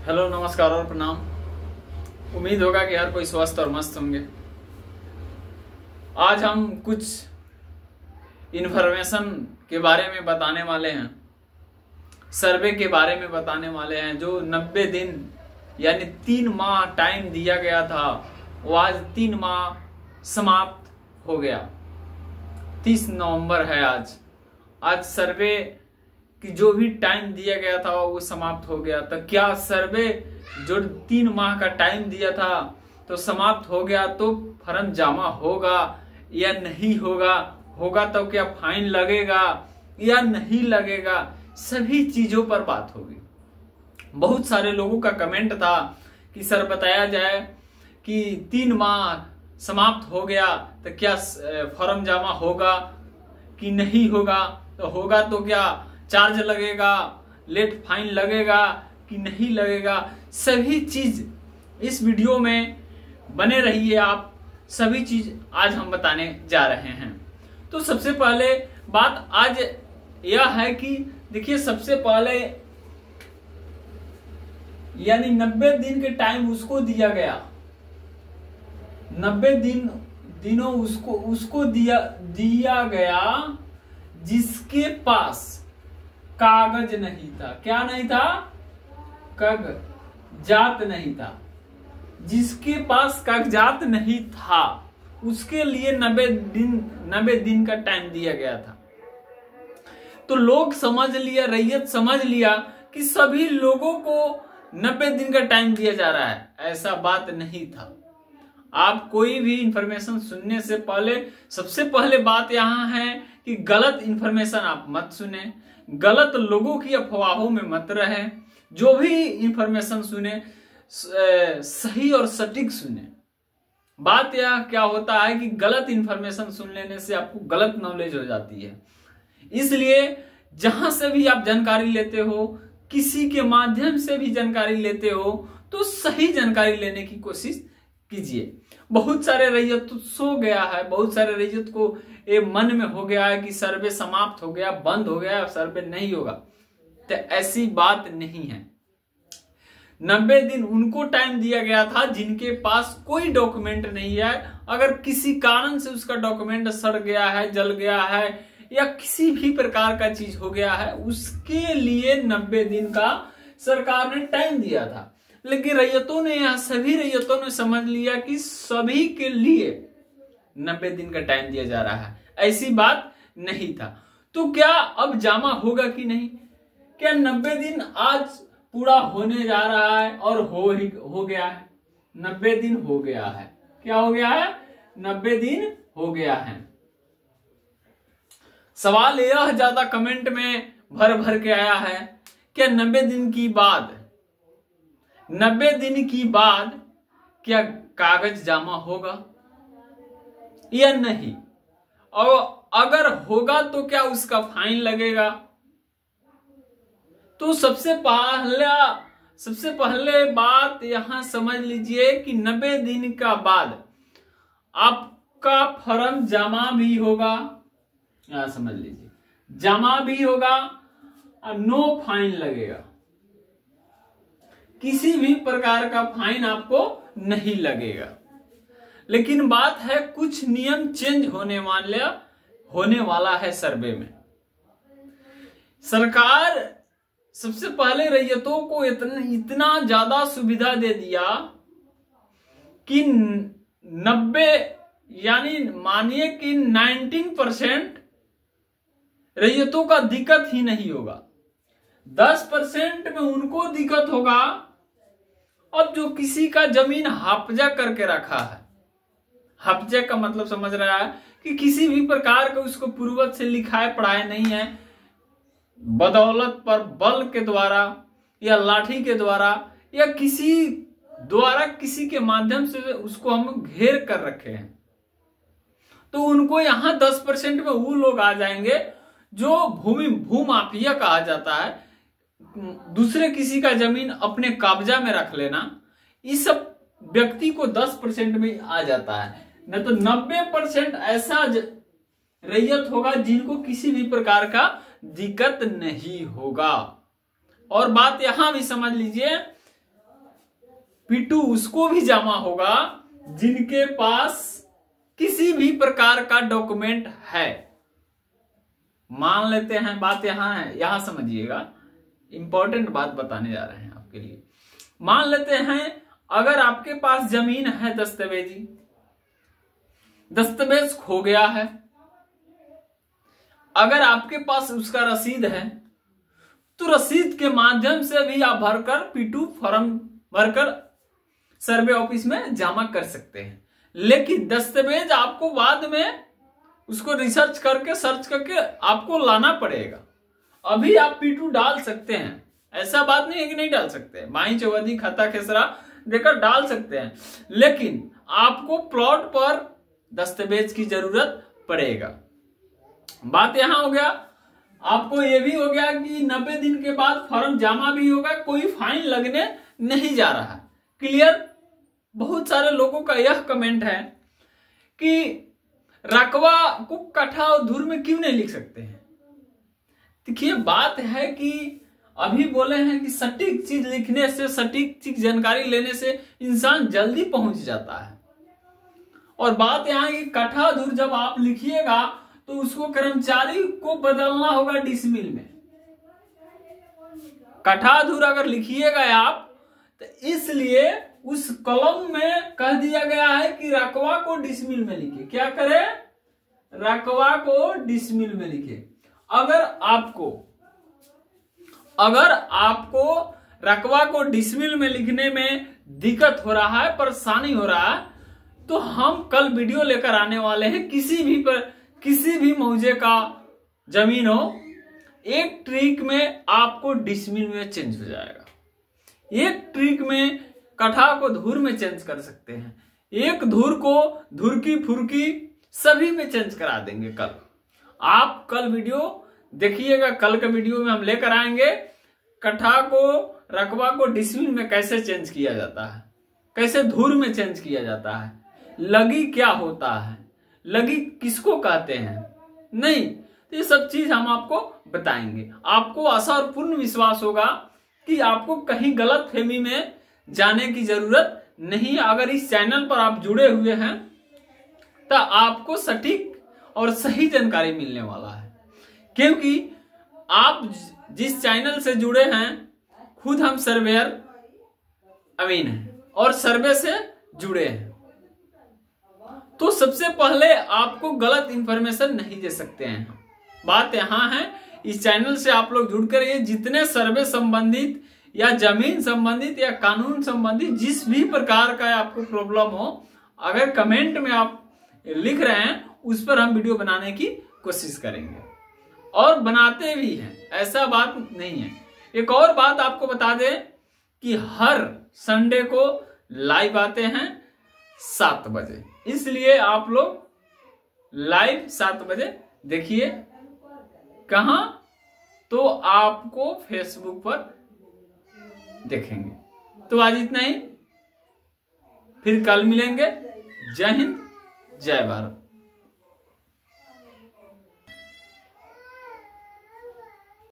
Hello, नमस्कार और प्रणाम। उम्मीद होगा कि हर कोई स्वस्थ और मस्त होंगे। आज हम कुछ इन्फॉर्मेशन के बारे में बताने वाले हैं, सर्वे के बारे में बताने वाले हैं। जो 90 दिन यानी 3 माह टाइम दिया गया था, वो आज 3 माह समाप्त हो गया। 30 नवंबर है आज सर्वे कि जो भी टाइम दिया गया था वो समाप्त हो गया। तो क्या सर्वे जो 3 माह का टाइम दिया था तो समाप्त हो गया, तो फर्म जमा होगा या नहीं होगा? होगा तो क्या फाइन लगेगा या नहीं लगेगा? सभी चीजों पर बात होगी। बहुत सारे लोगों का कमेंट था कि सर बताया जाए कि 3 माह समाप्त हो गया तो क्या फर्म जमा होगा कि नहीं होगा? तो होगा तो क्या चार्ज लगेगा, लेट फाइन लगेगा कि नहीं लगेगा? सभी चीज इस वीडियो में बने रहिए आप। सभी चीज आज हम बताने जा रहे हैं। तो सबसे पहले बात आज यह है कि देखिए, सबसे पहले यानी 90 दिन के टाइम उसको दिया गया। 90 दिनों उसको दिया गया जिसके पास कागज नहीं था। क्या नहीं था? कागजात नहीं था। जिसके पास कागजात नहीं था उसके लिए 90 दिन का टाइम दिया गया था। तो लोग समझ लिया, रैयत समझ लिया कि सभी लोगों को 90 दिन का टाइम दिया जा रहा है। ऐसा बात नहीं था। आप कोई भी इंफॉर्मेशन सुनने से पहले सबसे पहले बात यहां है कि गलत इंफॉर्मेशन आप मत सुने, गलत लोगों की अफवाहों में मत रहे। जो भी इंफॉर्मेशन सुने सही और सटीक सुने। बात यह क्या होता है कि गलत इंफॉर्मेशन सुन लेने से आपको गलत नॉलेज हो जाती है। इसलिए जहां से भी आप जानकारी लेते हो, किसी के माध्यम से भी जानकारी लेते हो, तो सही जानकारी लेने की कोशिश कीजिए। बहुत सारे रैयत सो गया है, बहुत सारे रैयत को ये मन में हो गया है कि सर्वे समाप्त हो गया, बंद हो गया, सर्वे नहीं होगा। तो ऐसी बात नहीं है। 90 दिन उनको टाइम दिया गया था जिनके पास कोई डॉक्यूमेंट नहीं है। अगर किसी कारण से उसका डॉक्यूमेंट सड़ गया है, जल गया है या किसी भी प्रकार का चीज हो गया है, उसके लिए 90 दिन का सरकार ने टाइम दिया था। लेकिन रैयतों ने, यहां सभी रैयतों ने समझ लिया कि सभी के लिए 90 दिन का टाइम दिया जा रहा है। ऐसी बात नहीं था। तो क्या अब जमा होगा कि नहीं? क्या 90 दिन आज पूरा होने जा रहा है और हो गया है? 90 दिन हो गया है। क्या हो गया है? 90 दिन हो गया है। सवाल यह ज्यादा कमेंट में भर भर के आया है, क्या 90 दिन की बाद क्या कागज जमा होगा या नहीं? और अगर होगा तो क्या उसका फाइन लगेगा? तो सबसे पहले बात यहां समझ लीजिए कि 90 दिन का बाद आपका फर्म जमा भी होगा। यहां समझ लीजिए, जमा भी होगा और नो फाइन लगेगा। किसी भी प्रकार का फाइन आपको नहीं लगेगा। लेकिन बात है कुछ नियम चेंज होने वाला है सर्वे में। सरकार सबसे पहले रैयतों को इतना ज्यादा सुविधा दे दिया कि 90 यानी मानिए कि 19% रैयतों का दिक्कत ही नहीं होगा। 10% में उनको दिक्कत होगा। अब जो किसी का जमीन हफ्जा करके रखा है, हफ्जा का मतलब समझ रहा है कि किसी भी प्रकार का उसको पूर्वज से लिखाए पढ़ाए नहीं है, बदौलत पर बल के द्वारा या लाठी के द्वारा या किसी के माध्यम से उसको हम घेर कर रखे हैं, तो उनको यहां 10% में वो लोग आ जाएंगे जो भूमाफिया कहा जाता है। दूसरे किसी का जमीन अपने कब्जा में रख लेना, इस सब व्यक्ति को 10% में आ जाता है। नहीं तो 90% ऐसा रैयत होगा जिनको किसी भी प्रकार का दिक्कत नहीं होगा। और बात यहां भी समझ लीजिए P2 उसको भी जमा होगा जिनके पास किसी भी प्रकार का डॉक्यूमेंट है। मान लेते हैं, बात यहां है, यहां समझिएगा, इंपॉर्टेंट बात बताने जा रहे हैं आपके लिए। मान लेते हैं अगर आपके पास जमीन है, दस्तावेज खो गया है, अगर आपके पास उसका रसीद है तो रसीद के माध्यम से भी आप भरकर P2 फॉर्म भरकर सर्वे ऑफिस में जमा कर सकते हैं। लेकिन दस्तावेज आपको बाद में उसको रिसर्च करके सर्च करके आपको लाना पड़ेगा। अभी आप P2 डाल सकते हैं, ऐसा बात नहीं है कि नहीं डाल सकते, माही चौहदी खाता खेसरा देकर डाल सकते हैं, लेकिन आपको प्लॉट पर दस्तावेज की जरूरत पड़ेगा। बात यहां हो गया। आपको यह भी हो गया कि 90 दिन के बाद फॉर्म जमा भी होगा, कोई फाइन लगने नहीं जा रहा। क्लियर। बहुत सारे लोगों का यह कमेंट है कि रकबा को कट्ठा और धुर में क्यों नहीं लिख सकते हैं। देखिए बात है कि अभी बोले हैं कि सटीक चीज लिखने से, सटीक चीज जानकारी लेने से इंसान जल्दी पहुंच जाता है। और बात यहां कि कट्ठा धुर जब आप लिखिएगा तो उसको कर्मचारी को बदलना होगा डिसमिल में। कट्ठा धुर अगर लिखिएगा आप तो इसलिए उस कॉलम में कह दिया गया है कि रकबा को डिसमिल में लिखे। क्या करे? रकबा को डिसमिल में लिखे। अगर आपको रकबा को डिसमिल में लिखने में दिक्कत हो रहा है, परेशानी हो रहा है, तो हम कल वीडियो लेकर आने वाले हैं। किसी भी मौजे का जमीन हो, एक ट्रिक में आपको डिसमिल में चेंज हो जाएगा। एक ट्रिक में कट्ठा को धुर में चेंज कर सकते हैं, एक धुर को धुरकी फुरकी सभी में चेंज करा देंगे। कल आप कल वीडियो देखिएगा, कल के वीडियो में हम लेकर आएंगे कट्ठा को रकबा को डिसमिल में कैसे चेंज किया जाता है, कैसे धुर में चेंज किया जाता है, लगी क्या होता है, लगी किसको कहते हैं, नहीं, तो ये सब चीज हम आपको बताएंगे। आपको आशा और पूर्ण विश्वास होगा कि आपको कहीं गलत फहमी में जाने की जरूरत नहीं। अगर इस चैनल पर आप जुड़े हुए हैं तो आपको सटीक और सही जानकारी मिलने वाला है, क्योंकि आप जिस चैनल से जुड़े हैं, खुद हम सर्वेयर अमीन हैं और सर्वे से जुड़े हैं, तो सबसे पहले आपको गलत इंफॉर्मेशन नहीं दे सकते हैं। बात यहां है, इस चैनल से आप लोग जुड़कर ये जितने सर्वे संबंधित या जमीन संबंधित या कानून संबंधित जिस भी प्रकार का आपको प्रॉब्लम हो, अगर कमेंट में आप लिख रहे हैं, उस पर हम वीडियो बनाने की कोशिश करेंगे और बनाते भी हैं, ऐसा बात नहीं है। एक और बात आपको बता दें कि हर संडे को लाइव आते हैं 7 बजे, इसलिए आप लोग लाइव 7 बजे देखिए। कहां? तो आपको फेसबुक पर देखेंगे। तो आज इतना ही, फिर कल मिलेंगे। जय हिंद, जय भारत।